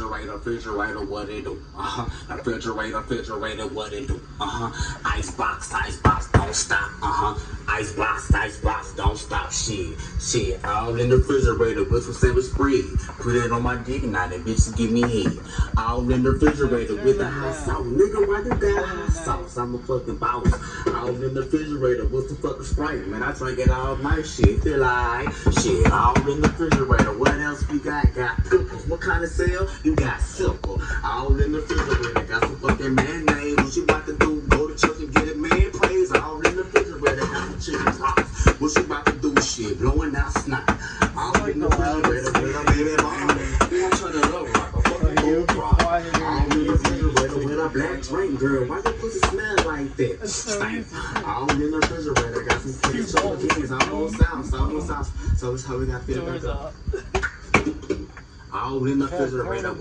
refrigerator, what it do? Refrigerator, what it do? Icebox, don't stop. Icebox, don't stop. Shit, all in the refrigerator with some savage spread. Put it on my dick, now that bitch give me head. All in the refrigerator with the hot sauce. Nigga, why you got hot sauce? I'm a fucking boss. All in the refrigerator with some fucking Sprite. Man, I drink it all night. Shit, feel like shit. All in the refrigerator. What else you got? Got pickles. What kind of sale? You got simple. All in the refrigerator. Got some fucking mayonnaise. What you about to do? Go to church and get it, man. Praise. All in the refrigerator. Got some chicken pox. What you about to do? Shit, blowing out snot. All in the refrigerator with a baby mama. I'm trying to love like a fucking bull rock. All in the refrigerator with a black drink, girl. Why your pussy smell like that? Stank. All in the refrigerator. Got some chicken chickens. Almost sauce. So that's how we got to feel back up. All in the refrigerator.